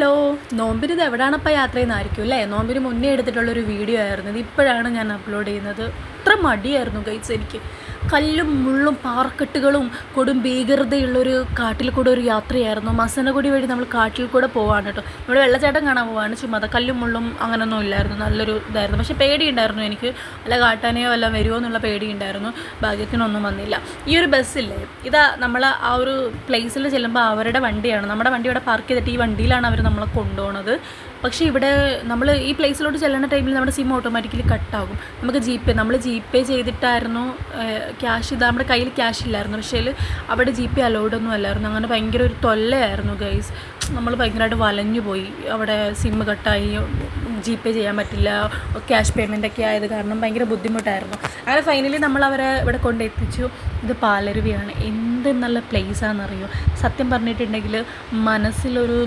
Hello, നോമ്പിന് ഇത് എവിടെയാണപ്പോൾ യാത്ര ചെയ്യുന്നതായിരിക്കും അല്ലേ? നോമ്പിന് മുന്നേ എടുത്തിട്ടുള്ളൊരു വീഡിയോ ആയിരുന്നു ഇത്. ഇപ്പോഴാണ് ഞാൻ അപ്ലോഡ് ചെയ്യുന്നത്. അത്ര മടിയായിരുന്നു ഗൈസ് എനിക്ക്. കല്ലും മുള്ളും പാറക്കെട്ടുകളും കൊടും ഭീകരതയുള്ളൊരു കാട്ടിൽ കൂടെ ഒരു യാത്രയായിരുന്നു. മസനഗുഡി വഴി നമ്മൾ കാട്ടിൽ കൂടെ പോവാണ് കേട്ടോ. ഇവിടെ വെള്ളച്ചാട്ടം കാണാൻ പോവാണ്. ചുമ്മാ കല്ലും മുള്ളും അങ്ങനെയൊന്നും ഇല്ലായിരുന്നു. നല്ലൊരു ഇതായിരുന്നു. പക്ഷേ പേടിയുണ്ടായിരുന്നു എനിക്ക്. വല്ല കാട്ടാനെയോ വല്ല വരുമോ എന്നുള്ള പേടിയുണ്ടായിരുന്നു. ഭാഗ്യത്തിനൊന്നും വന്നില്ല. ഈ ഒരു ബസ്സില്ലേ, ഇതാ നമ്മൾ ആ ഒരു പ്ലേസിൽ ചെല്ലുമ്പോൾ അവരുടെ വണ്ടിയാണ്. നമ്മുടെ വണ്ടി ഇവിടെ പാർക്ക് ചെയ്തിട്ട് ഈ വണ്ടിയിലാണ് അവർ നമ്മളെ കൊണ്ടുപോകുന്നത്. പക്ഷേ ഇവിടെ നമ്മൾ ഈ പ്ലേസിലോട്ട് ചെല്ലുന്ന ടൈമിൽ നമ്മുടെ സിം ഓട്ടോമാറ്റിക്കലി കട്ടാകും. നമുക്ക് നമ്മൾ ജി പേ ചെയ്തിട്ടായിരുന്നു ക്യാഷ്. ഇത് നമ്മുടെ കയ്യിൽ ക്യാഷ് ഇല്ലായിരുന്നു. പക്ഷേ അവിടെ ജി പേ അലൗഡൊന്നും അല്ലായിരുന്നു. അങ്ങനെ ഭയങ്കര ഒരു തൊല്ലയായിരുന്നു ഗൈസ്. നമ്മൾ ഭയങ്കരമായിട്ട് വലഞ്ഞു പോയി. അവിടെ സിം കട്ടായി, ജി പേ ചെയ്യാൻ പറ്റില്ല, ക്യാഷ് പേയ്മെൻറ്റൊക്കെ ആയത് കാരണം ഭയങ്കര ബുദ്ധിമുട്ടായിരുന്നു. അങ്ങനെ ഫൈനലി നമ്മൾ അവരെ ഇവിടെ കൊണ്ടെത്തിച്ചു. ഇത് പാലരുവിയാണ്. എന്ത് നല്ല പ്ലേസാണെന്നറിയോ. സത്യം പറഞ്ഞിട്ടുണ്ടെങ്കിൽ മനസ്സിലൊരു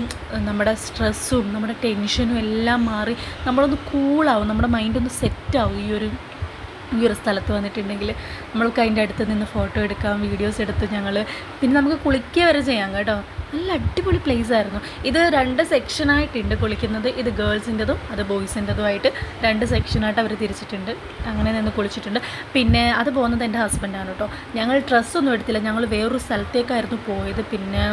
നമ്മുടെ സ്ട്രെസ്സും നമ്മുടെ ടെൻഷനും എല്ലാം മാറി നമ്മളൊന്ന് കൂളാവും, നമ്മുടെ മൈൻഡൊന്ന് സെറ്റാവും ഈ ഒരു സ്ഥലത്ത് വന്നിട്ടുണ്ടെങ്കിൽ. നമ്മൾക്ക് അതിൻ്റെ അടുത്ത് നിന്ന് ഫോട്ടോ എടുക്കാം, വീഡിയോസ് എടുത്ത് പിന്നെ നമുക്ക് കുളിക്കുക വരെ ചെയ്യാം കേട്ടോ. നല്ല അടിപൊളി പ്ലേസ് ആയിരുന്നു. ഇത് 2 സെക്ഷനായിട്ടുണ്ട് കുളിക്കുന്നത്. ഇത് ഗേൾസിൻ്റെതും അത് ബോയ്സിൻ്റെതുമായിട്ട് 2 സെക്ഷനായിട്ട് അവർ തിരിച്ചിട്ടുണ്ട്. അങ്ങനെ നിന്ന് കുളിച്ചിട്ടുണ്ട്. പിന്നെ അത് പോകുന്നത് എൻ്റെ ഹസ്ബൻഡാണ് കേട്ടോ. ഞങ്ങൾ ഡ്രസ്സൊന്നും എടുത്തില്ല, ഞങ്ങൾ വേറൊരു സ്ഥലത്തേക്കായിരുന്നു പോയത്. പിന്നെ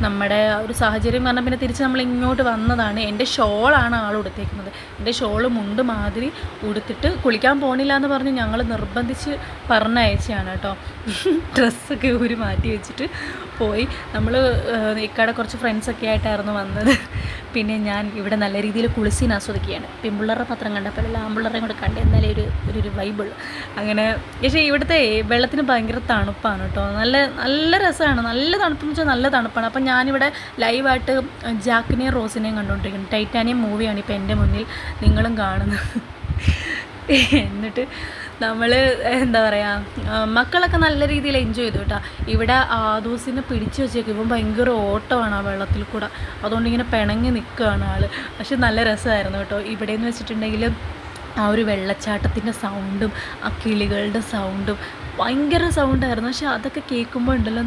നമ്മുടെ ഒരു സാഹചര്യം കാരണം പിന്നെ തിരിച്ച് നമ്മൾ ഇങ്ങോട്ട് വന്നതാണ്. എൻ്റെ ഷോളാണ് ആൾ ഉടുത്തേക്കുന്നത്. എൻ്റെ ഷോള് മുണ്ട് മാതിരി ഉടുത്തിട്ട് കുളിക്കാൻ പോകണില്ല എന്ന് പറഞ്ഞ് ഞങ്ങൾ നിർബന്ധിച്ച് പറഞ്ഞയച്ചാണ് കേട്ടോ. ഡ്രസ്സൊക്കെ മാറ്റി വെച്ചിട്ട് പോയി. നമ്മൾ ഇക്കടെ കുറച്ച് ഫ്രണ്ട്സൊക്കെ ആയിട്ടായിരുന്നു വന്നത്. പിന്നെ ഞാൻ ഇവിടെ നല്ല രീതിയിൽ കുളിസീൻ ആസ്വദിക്കുകയാണ്. പെൺപിള്ളേരുടെ പത്രം കണ്ടപ്പോഴല്ല ആൺപിള്ളേരെയും കൂടെ കണ്ട് എന്നാലേ ഒരു വൈബിൾ. അങ്ങനെ പക്ഷേ ഇവിടുത്തെ വെള്ളത്തിന് ഭയങ്കര തണുപ്പാണ് കേട്ടോ. നല്ല രസമാണ്. നല്ല തണുപ്പെന്ന് വെച്ചാൽ നല്ല തണുപ്പാണ്. അപ്പം ഞാനിവിടെ ലൈവായിട്ട് ജാക്കിനെയും റോസിനെയും കണ്ടുകൊണ്ടിരിക്കുന്നു. ടൈറ്റാനിയം മൂവിയാണ് ഇപ്പോൾ എൻ്റെ മുന്നിൽ നിങ്ങളും കാണുന്നത്. എന്നിട്ട് നമ്മൾ എന്താ പറയുക, മക്കളൊക്കെ നല്ല രീതിയിൽ എൻജോയ് ചെയ്തു കേട്ടോ. ഇവിടെ ആദൂസിനെ പിടിച്ചു വെച്ചേക്കും. ഇപ്പം ഭയങ്കര ഓട്ടമാണ് ആ വെള്ളത്തിൽ കൂടെ. അതുകൊണ്ട് ഇങ്ങനെ പിണങ്ങി നിൽക്കുകയാണ് ആൾ. പക്ഷെ നല്ല രസമായിരുന്നു കേട്ടോ. ഇവിടെയെന്ന് വെച്ചിട്ടുണ്ടെങ്കിൽ ആ ഒരു വെള്ളച്ചാട്ടത്തിൻ്റെ സൗണ്ടും ആ കിളികളുടെ സൗണ്ടും ഭയങ്കര സൗണ്ടായിരുന്നു. പക്ഷെ അതൊക്കെ കേൾക്കുമ്പോൾ ഉണ്ടല്ലോ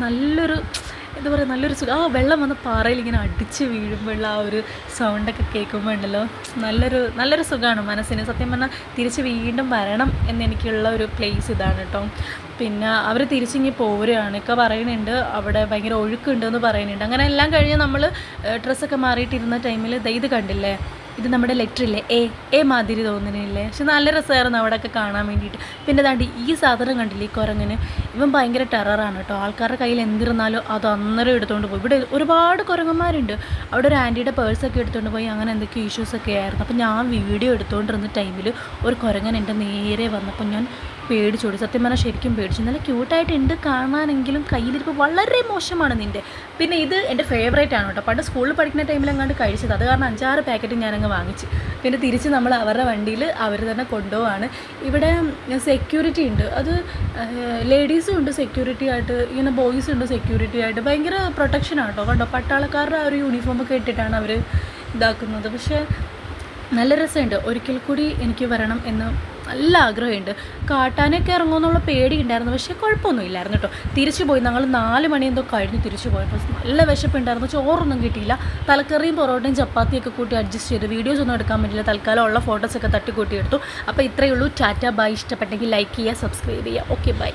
എന്താ പറയുക, നല്ലൊരു സുഖം. ആ വെള്ളം വന്ന് പാറയിൽ ഇങ്ങനെ അടിച്ച് വീഴുമ്പോഴുള്ള ആ ഒരു സൗണ്ടൊക്കെ കേൾക്കുമ്പോൾ ഉണ്ടല്ലോ നല്ലൊരു സുഖമാണ് മനസ്സിന്. സത്യം പറഞ്ഞാൽ തിരിച്ച് വീണ്ടും വരണം എന്നെനിക്കുള്ള ഒരു പ്ലേസ് ഇതാണ് കേട്ടോ. പിന്നെ അവർ തിരിച്ചിങ്ങി പോരുകയാണ്. ഒക്കെ പറയുന്നുണ്ട് അവിടെ ഭയങ്കര ഒഴുക്കുണ്ടെന്ന് പറയുന്നുണ്ട്. അങ്ങനെ എല്ലാം കഴിഞ്ഞ് നമ്മൾ ഡ്രസ്സൊക്കെ മാറിയിട്ടിരുന്ന ടൈമിൽ ഇത് കണ്ടില്ലേ, ഇത് നമ്മുടെ ലെറ്ററില്ലേ, എ മാതിരി തോന്നുന്നില്ലേ. പക്ഷെ നല്ല രസമായിരുന്നു അവിടെയൊക്കെ കാണാൻ വേണ്ടിയിട്ട്. പിന്നെ ദാണ്ടി ഈ സാധനം കണ്ടില്ലേ, ഈ കുരങ്ങന്. ഇവൻ ഭയങ്കര ടെററാണ് കേട്ടോ. ആൾക്കാരുടെ കയ്യിൽ എന്തിരുന്നാലും അത് അന്നേരം എടുത്തുകൊണ്ട് പോയി. ഇവിടെ ഒരുപാട് കുരങ്ങന്മാരുണ്ട്. അവിടെ ഒരു ആൻറ്റിയുടെ പേഴ്സൊക്കെ എടുത്തുകൊണ്ട് പോയി. അങ്ങനെ എന്തൊക്കെയോ ഇഷ്യൂസൊക്കെ ആയിരുന്നു. അപ്പോൾ ഞാൻ വീഡിയോ എടുത്തുകൊണ്ടിരുന്ന ടൈമിൽ ഒരു കുരങ്ങൻ എൻ്റെ നേരെ വന്നപ്പോൾ ഞാൻ പേടിച്ചോടി. സത്യം പറഞ്ഞാൽ ശരിക്കും പേടിച്ചു. നല്ല ക്യൂട്ടായിട്ടുണ്ട് കാണാനെങ്കിലും കയ്യിലിരിപ്പോൾ വളരെ മോശമാണ് നിൻ്റെ. പിന്നെ ഇത് എൻ്റെ ഫേവറേറ്റ് ആണ് കേട്ടോ. പണ്ട് സ്കൂളിൽ പഠിക്കുന്ന ടൈമിൽ അങ്ങാണ്ട് കഴിച്ചത്. അത് കാരണം 5-6 പാക്കറ്റ് ഞാനങ്ങ് വാങ്ങിച്ച്. പിന്നെ തിരിച്ച് നമ്മൾ അവരുടെ വണ്ടിയിൽ അവർ തന്നെ കൊണ്ടുപോവാണ്. ഇവിടെ സെക്യൂരിറ്റി ഉണ്ട്. അത് ലേഡീസും ഉണ്ട് സെക്യൂരിറ്റി ആയിട്ട്, ഇങ്ങനെ ബോയ്സും ഉണ്ട് സെക്യൂരിറ്റി ആയിട്ട്. ഭയങ്കര പ്രൊട്ടക്ഷനാണ് കേട്ടോ. കണ്ടോ, പട്ടാളക്കാരുടെ ആ ഒരു യൂണിഫോമൊക്കെ ഇട്ടിട്ടാണ് അവർ ഇതാക്കുന്നത്. പക്ഷേ നല്ല രസമുണ്ട്. ഒരിക്കൽ കൂടി എനിക്ക് വരണം എന്ന് നല്ല ആഗ്രഹമുണ്ട്. കാട്ടാനൊക്കെ ഇറങ്ങുമെന്നുള്ള പേടിയുണ്ടായിരുന്നു. പക്ഷേ കുഴപ്പമൊന്നുമില്ലായിരുന്നു കേട്ടോ. തിരിച്ചു പോയി. ഞങ്ങൾ 4 മണി എന്തോ കഴിഞ്ഞ് തിരിച്ചു പോയപ്പോൾ നല്ല വിശപ്പുണ്ടായിരുന്നു. ചോറൊന്നും കിട്ടിയില്ല. തലക്കറിയും പൊറോട്ടയും ചപ്പാത്തിയൊക്കെ കൂട്ടി അഡ്ജസ്റ്റ് ചെയ്തു. വീഡിയോസ് ഒന്നും എടുക്കാൻ പറ്റില്ല. തൽക്കാലം ഉള്ള ഫോട്ടോസൊക്കെ തട്ടിക്കൂട്ടി എടുത്തു. അപ്പോൾ ഇത്രയേ ഉള്ളൂ. ടാറ്റ ബൈ. ഇഷ്ടപ്പെട്ടെങ്കിൽ ലൈക്ക് ചെയ്യുക, സബ്സ്ക്രൈബ് ചെയ്യുക. Okay bye.